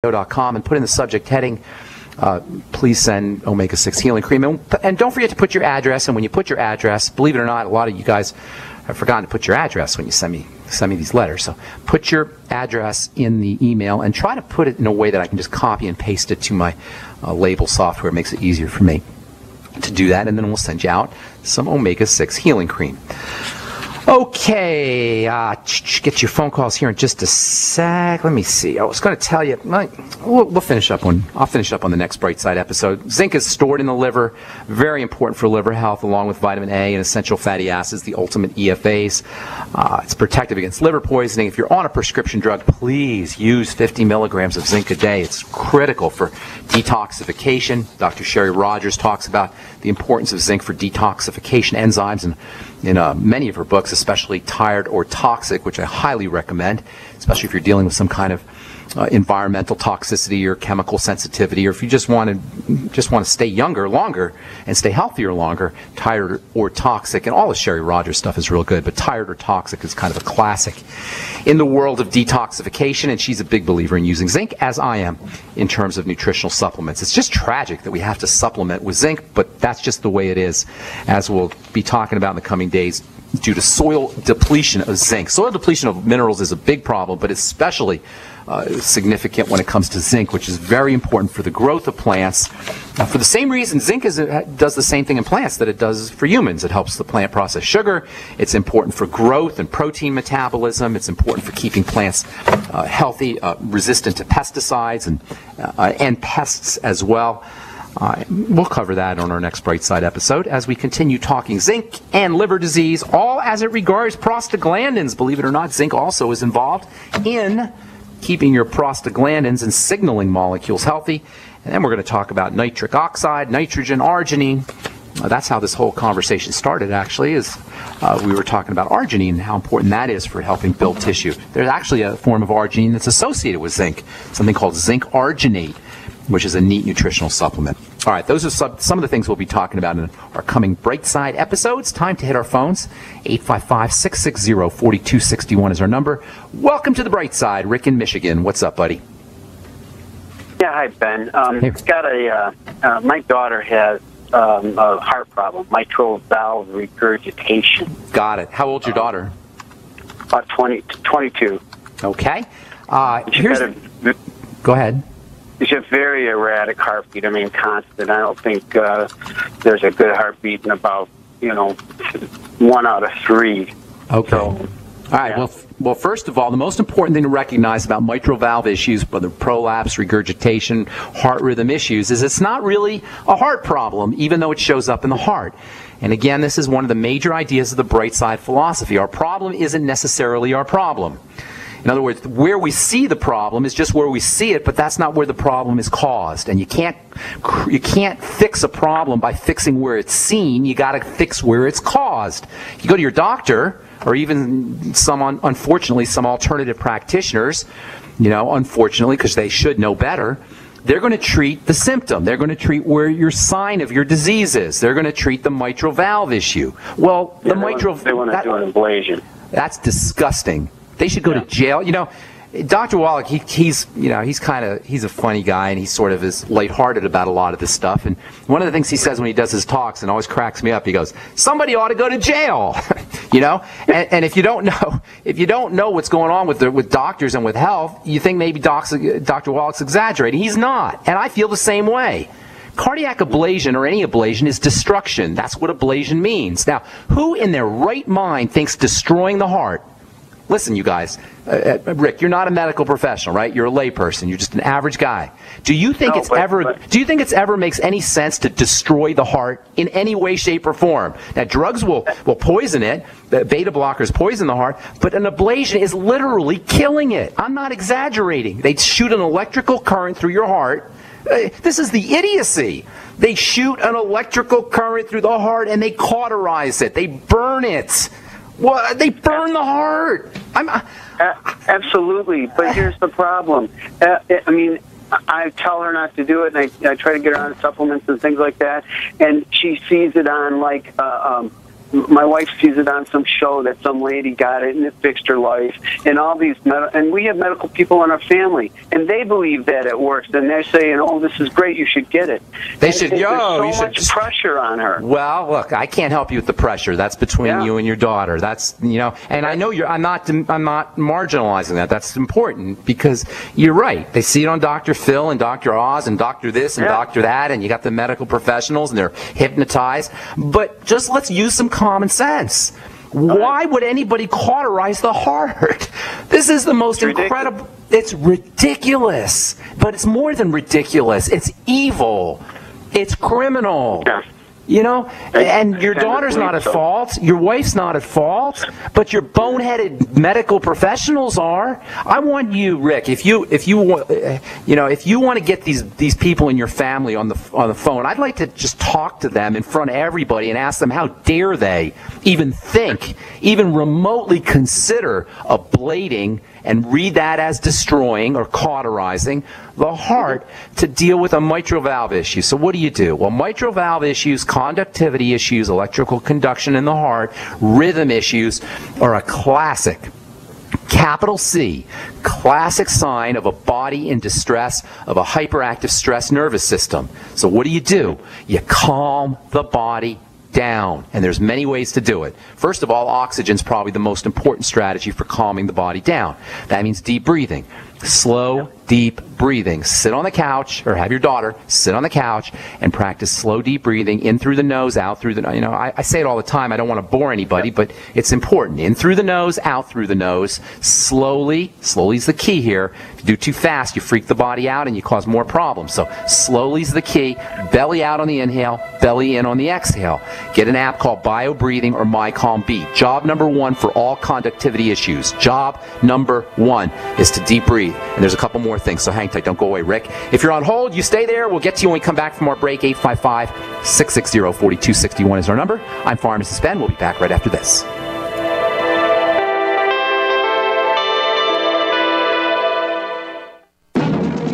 and put in the subject heading, please send omega-6 healing cream. And don't forget to put your address. And when you put your address, believe it or not, a lot of you guys have forgotten to put your address when you send me these letters. So put your address in the email and try to put it in a way that I can just copy and paste it to my label software. It makes it easier for me to do that. And then we'll send you out some omega-6 healing cream. Okay, get your phone calls here in just a sec. Let me see. I was going to tell you, we'll finish up on. I'll finish up on the next Bright Side episode. Zinc is stored in the liver, very important for liver health, along with vitamin A and essential fatty acids, the ultimate EFAs. It's protective against liver poisoning. If you're on a prescription drug, please use 50 milligrams of zinc a day. It's critical for detoxification. Dr. Sherry Rogers talks about the importance of zinc for detoxification enzymes in many of her books, especially Tired or Toxic, which I highly recommend, especially if you're dealing with some kind of environmental toxicity or chemical sensitivity, or if you just want to stay younger longer and stay healthier longer. Tired or Toxic, and all of Sherry Rogers stuff is real good, but Tired or Toxic is kind of a classic in the world of detoxification, and she's a big believer in using zinc, as I am, in terms of nutritional supplements. It's just tragic that we have to supplement with zinc, but that's just the way it is, as we'll be talking about in the coming days, due to soil depletion of zinc. Soil depletion of minerals is a big problem, but especially significant when it comes to zinc, which is very important for the growth of plants. For the same reason, zinc does the same thing in plants that it does for humans. It helps the plant process sugar. It's important for growth and protein metabolism. It's important for keeping plants healthy, resistant to pesticides and pests as well. We'll cover that on our next Bright Side episode as we continue talking zinc and liver disease, all as it regards prostaglandins. Believe it or not, zinc also is involved in keeping your prostaglandins and signaling molecules healthy. And then we're going to talk about nitric oxide, nitrogen, arginine. That's how this whole conversation started, actually, is we were talking about arginine and how important that is for helping build tissue. There's actually a form of arginine that's associated with zinc, something called zinc arginate, which is a neat nutritional supplement. All right, those are some of the things we'll be talking about in our coming Bright Side episodes. Time to hit our phones. 855-660-4261 is our number. Welcome to the Bright Side. Rick in Michigan. What's up, buddy? Yeah, hi, Ben. Hey. My daughter has a heart problem, mitral valve regurgitation. Got it. How old's your daughter? About 22. Okay. Go ahead. It's a very erratic heartbeat. I mean, constant. I don't think there's a good heartbeat in about, 1 out of 3. Okay. So, all right. Yeah. Well, first of all, the most important thing to recognize about mitral valve issues, whether prolapse, regurgitation, heart rhythm issues, is it's not really a heart problem, even though it shows up in the heart. And again, this is one of the major ideas of the Bright Side philosophy. Our problem isn't necessarily our problem. In other words, where we see the problem is just where we see it, but that's not where the problem is caused. And you can't fix a problem by fixing where it's seen. You got to fix where it's caused. You go to your doctor, or even unfortunately, some alternative practitioners, unfortunately, because they should know better, they're going to treat the symptom. They're going to treat where your sign of your disease is. They're going to treat the mitral valve issue. Well, they want to do an ablation. That's disgusting. They should go to jail. Dr. Wallach, he's a funny guy, and he sort of is lighthearted about a lot of this stuff. And one of the things he says when he does his talks, and always cracks me up, he goes, "Somebody ought to go to jail," And if you don't know what's going on with doctors and with health, you think maybe Dr. Wallach's exaggerating. He's not, and I feel the same way. Cardiac ablation, or any ablation, is destruction. That's what ablation means. Now, who in their right mind thinks destroying the heart? Listen, you guys, Rick, you're not a medical professional, right? You're a layperson. You're just an average guy. Do you think it's ever makes any sense to destroy the heart in any way, shape, or form? Now, drugs will poison it. Beta blockers poison the heart, but an ablation is literally killing it. I'm not exaggerating. They shoot an electrical current through your heart. This is the idiocy. They shoot an electrical current through the heart and they cauterize it. They burn it. Well, they burn the heart. Absolutely, but here's the problem. I tell her not to do it, and I try to get her on supplements and things like that, and she sees it on my wife sees it on some show that some lady got it and it fixed her life, and all these and we have medical people in our family, and they believe that it works, and they're saying, "Oh, this is great, you should get it." They should. There's so much pressure on her. Well, look, I can't help you with the pressure. That's between you and your daughter. That's and I know I'm not marginalizing that. That's important because you're right. They see it on Dr. Phil and Dr. Oz and Dr. this and Dr. that, and you got the medical professionals and they're hypnotized. But just let's use some common sense. Why would anybody cauterize the heart? This is the most incredible. It's ridiculous. But it's more than ridiculous. It's evil. It's criminal. Yeah. And your daughter's not at fault. Your wife's not at fault. But your boneheaded medical professionals are. I want you, Rick, if you want to get these people in your family on the phone, I'd like to just talk to them in front of everybody and ask them how dare they even think, even remotely consider ablating and read that as destroying or cauterizing the heart to deal with a mitral valve issue. So what do? Well, mitral valve issues, conductivity issues, electrical conduction in the heart, rhythm issues are a classic, capital C, classic sign of a body in distress, of a hyperactive stress nervous system. So what do? You calm the body down, and there's many ways to do it. First of all, oxygen's probably the most important strategy for calming the body down. That means deep breathing. Slow, deep breathing. Sit on the couch, or have your daughter sit on the couch and practice slow, deep breathing, in through the nose, out through the nose. I say it all the time. I don't want to bore anybody, but it's important. In through the nose, out through the nose. Slowly. Slowly is the key here. If you do too fast, you freak the body out and you cause more problems. So slowly is the key. Belly out on the inhale, belly in on the exhale. Get an app called Bio Breathing or My Calm Beat. Job number 1 for all conductivity issues. Job number 1 is to deep breathe. And there's a couple more things, so hang tight. Don't go away, Rick. If you're on hold, you stay there. We'll get to you when we come back from our break. 855-660-4261 is our number. I'm Pharmacist Ben. We'll be back right after this.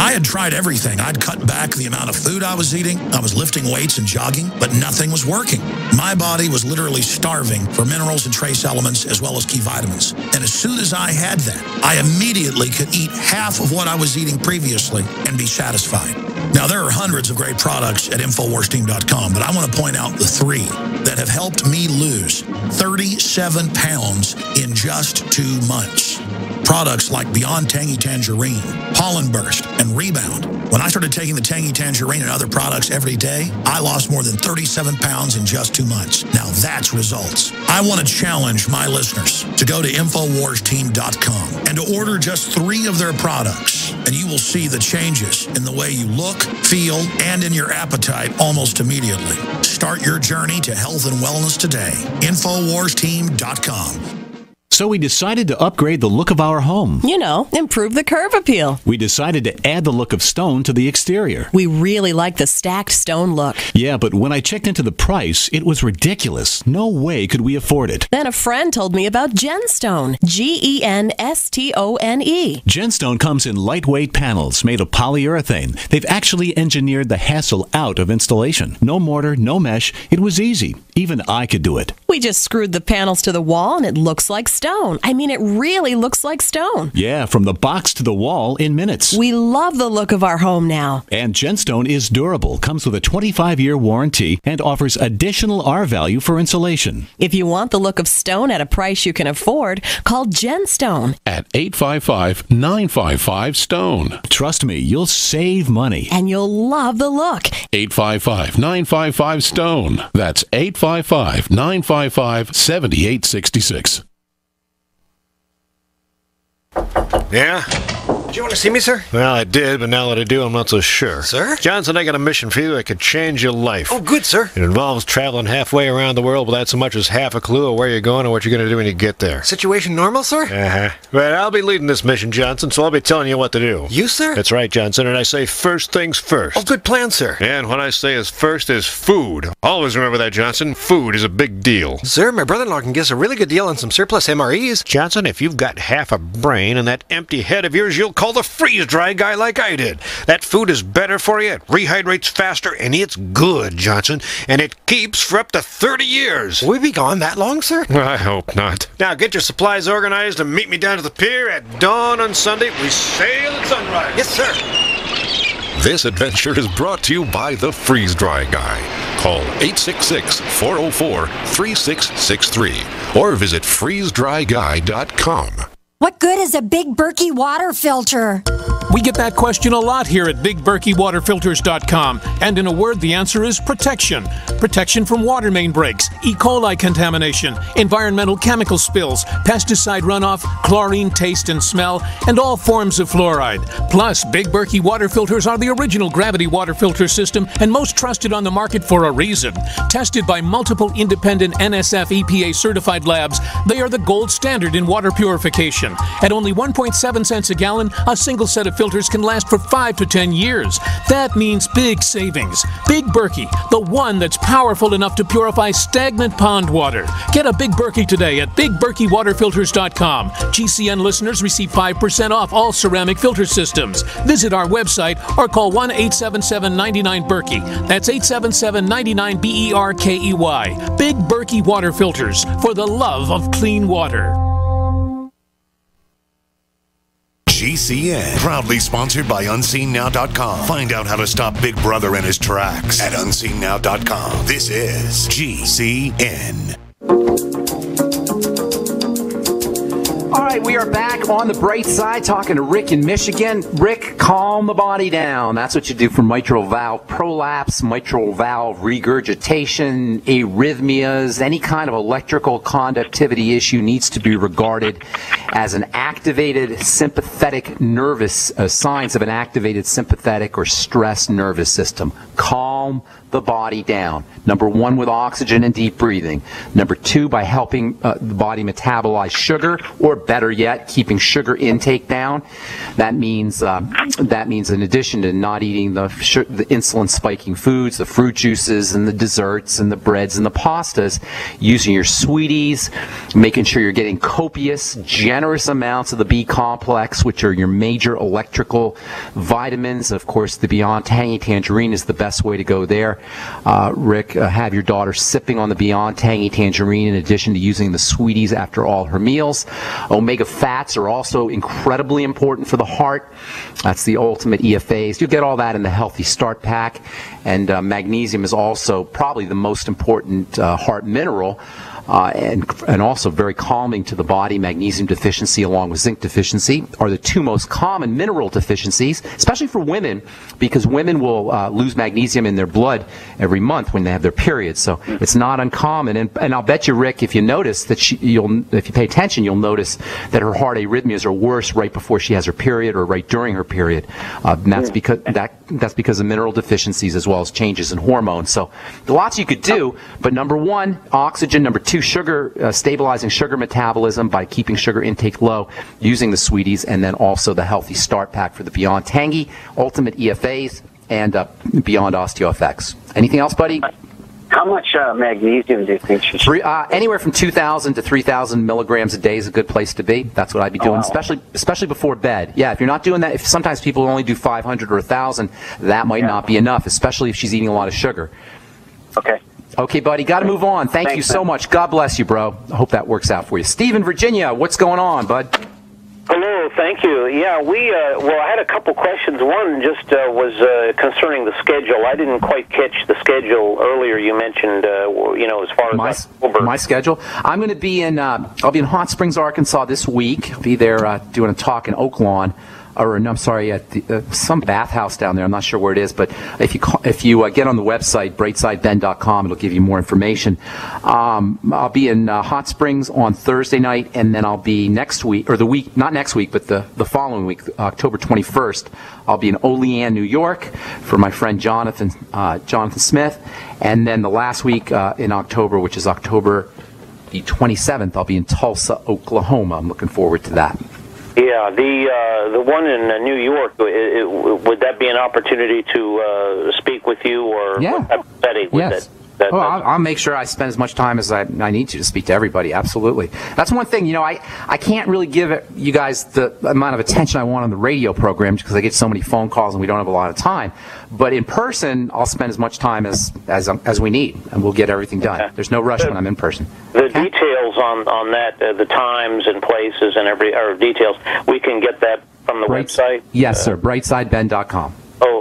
I had tried everything. I'd cut back the amount of food I was eating. I was lifting weights and jogging, but nothing was working. My body was literally starving for minerals and trace elements as well as key vitamins. And as soon as I had that, I immediately could eat half of what I was eating previously and be satisfied. Now, there are hundreds of great products at InfoWarsTeam.com, but I want to point out the 3 that have helped me lose 37 pounds in just 2 months. Products like Beyond Tangy Tangerine, Pollen Burst, and Rebound. When I started taking the Tangy Tangerine and other products every day, I lost more than 37 pounds in just 2 months. Now that's results. I want to challenge my listeners to go to InfoWarsTeam.com and to order just 3 of their products, and you will see the changes in the way you look, feel, and in your appetite almost immediately. Start your journey to health and wellness today. InfoWarsTeam.com. So we decided to upgrade the look of our home. Improve the curb appeal. We decided to add the look of stone to the exterior. We really like the stacked stone look. Yeah, but when I checked into the price, it was ridiculous. No way could we afford it. Then a friend told me about Genstone. Genstone. Genstone comes in lightweight panels made of polyurethane. They've actually engineered the hassle out of installation. No mortar, no mesh. It was easy. Even I could do it. We just screwed the panels to the wall and it looks like stone. I mean, it really looks like stone. Yeah, from the box to the wall in minutes. We love the look of our home now. And Genstone is durable, comes with a 25-year warranty, and offers additional R value for insulation. If you want the look of stone at a price you can afford, call Genstone at 855-955-STONE. Trust me, you'll save money. And you'll love the look. 855-955-STONE. That's 855-955-7866. Yeah? Did you want to see me, sir? Well, I did, but now that I do, I'm not so sure. Sir? Johnson, I got a mission for you that could change your life. Oh, good, sir. It involves traveling halfway around the world without so much as half a clue of where you're going or what you're going to do when you get there. Situation normal, sir? Uh-huh. But I'll be leading this mission, Johnson, so I'll be telling you what to do. You, sir? That's right, Johnson, and I say first things first. Oh, good plan, sir. And what I say is first is food. Always remember that, Johnson. Food is a big deal. Sir, my brother-in-law can get us a really good deal on some surplus MREs. Johnson, if you've got half a brain and that empty head of yours, you'll call the freeze-dry guy like I did. That food is better for you, it rehydrates faster, and it's good, Johnson. And it keeps for up to 30 years. Will we be gone that long, sir? I hope not. Now get your supplies organized and meet me down to the pier at dawn on Sunday. We sail at sunrise. Yes, sir. This adventure is brought to you by the Freeze Dry Guy. Call 866-404-3663 or visit freezedryguy.com. What good is a Big Berkey water filter? We get that question a lot here at BigBerkeyWaterFilters.com, and in a word, the answer is protection. Protection from water main breaks, E. coli contamination, environmental chemical spills, pesticide runoff, chlorine taste and smell, and all forms of fluoride. Plus, Big Berkey water filters are the original gravity water filter system and most trusted on the market for a reason. Tested by multiple independent NSF EPA certified labs, they are the gold standard in water purification. At only 1.7 cents a gallon, a single set of filters can last for 5 to 10 years. That means big savings. Big Berkey, the one that's powerful enough to purify stagnant pond water. Get a Big Berkey today at BigBerkeyWaterFilters.com. GCN listeners receive 5% off all ceramic filter systems. Visit our website or call 1-877-99-BERKEY. That's 877-99-BERKEY. Big Berkey Water Filters, for the love of clean water. GCN, proudly sponsored by UnseenNow.com. Find out how to stop Big Brother in his tracks at UnseenNow.com. This is GCN. All right, we are back on the bright side talking to Rick in Michigan. Rick, calm the body down. That's what you do for mitral valve prolapse, mitral valve regurgitation, arrhythmias. Any kind of electrical conductivity issue needs to be regarded as an activated sympathetic nervous, signs of an activated sympathetic or stress nervous system. Calm the body down. Number one, with oxygen and deep breathing. Number two, by helping the body metabolize sugar, or better yet, keeping sugar intake down. That means in addition to not eating the insulin spiking foods, the fruit juices and the desserts and the breads and the pastas, using your sweeties, making sure you're getting copious, generous amounts of the B complex, which are your major electrical vitamins. Of course, the Beyond Tangy Tangerine is the best way to go there. Rick, have your daughter sipping on the Beyond Tangy Tangerine in addition to using the sweeties after all her meals. Omega fats are also incredibly important for the heart. That's the ultimate EFAs. You'll get all that in the Healthy Start Pack. And magnesium is also probably the most important heart mineral. And also very calming to the body. Magnesium deficiency along with zinc deficiency are the two most common mineral deficiencies, especially for women, because women will lose magnesium in their blood every month when they have their periods. So it's not uncommon. And I'll bet you, Rick, if you notice that if you pay attention, you'll notice that her heart arrhythmias are worse right before she has her period or right during her period. And that's because of mineral deficiencies as well as changes in hormones. So lots you could do, but number one, oxygen. Number two, sugar, stabilizing sugar metabolism by keeping sugar intake low, using the sweeties, and then also the Healthy Start Pack for the Beyond Tangy, Ultimate EFAs, and Beyond OsteoFX. Anything else, buddy? How much magnesium do you think she should? Anywhere from 2,000 to 3,000 milligrams a day is a good place to be. That's what I'd be doing, especially before bed. Yeah, if you're not doing that, if sometimes people only do 500 or 1,000, that might not be enough, especially if she's eating a lot of sugar. Okay. Okay, buddy, got to move on. Thanks you so much. God bless you, bro. I hope that works out for you. Steve in Virginia, what's going on, bud? Hello, thank you. Yeah, I had a couple questions. One just was concerning the schedule. I didn't quite catch the schedule earlier. You mentioned, as far as my schedule. I'm going to be I'll be in Hot Springs, Arkansas this week. I'll be there doing a talk in Oaklawn. At some bathhouse down there. I'm not sure where it is, but if you get on the website, brightsideben.com, it'll give you more information. I'll be in Hot Springs on Thursday night, and then I'll be next week, or not next week, but the following week, October 21st, I'll be in Olean, New York for my friend Jonathan Smith, and then the last week in October, which is October the 27th, I'll be in Tulsa, Oklahoma. I'm looking forward to that. Yeah, the one in New York, would that be an opportunity to speak with you, or what type of setting would that? I'll make sure I spend as much time as I need to speak to everybody. Absolutely. That's one thing, I can't really give you guys the amount of attention I want on the radio program because I get so many phone calls and we don't have a lot of time. But in person, I'll spend as much time as we need, and we'll get everything done. Okay. There's no rush when I'm in person. The details on that, the times and places and details, we can get that from the website? Yes, sir. brightsideben.com. Oh,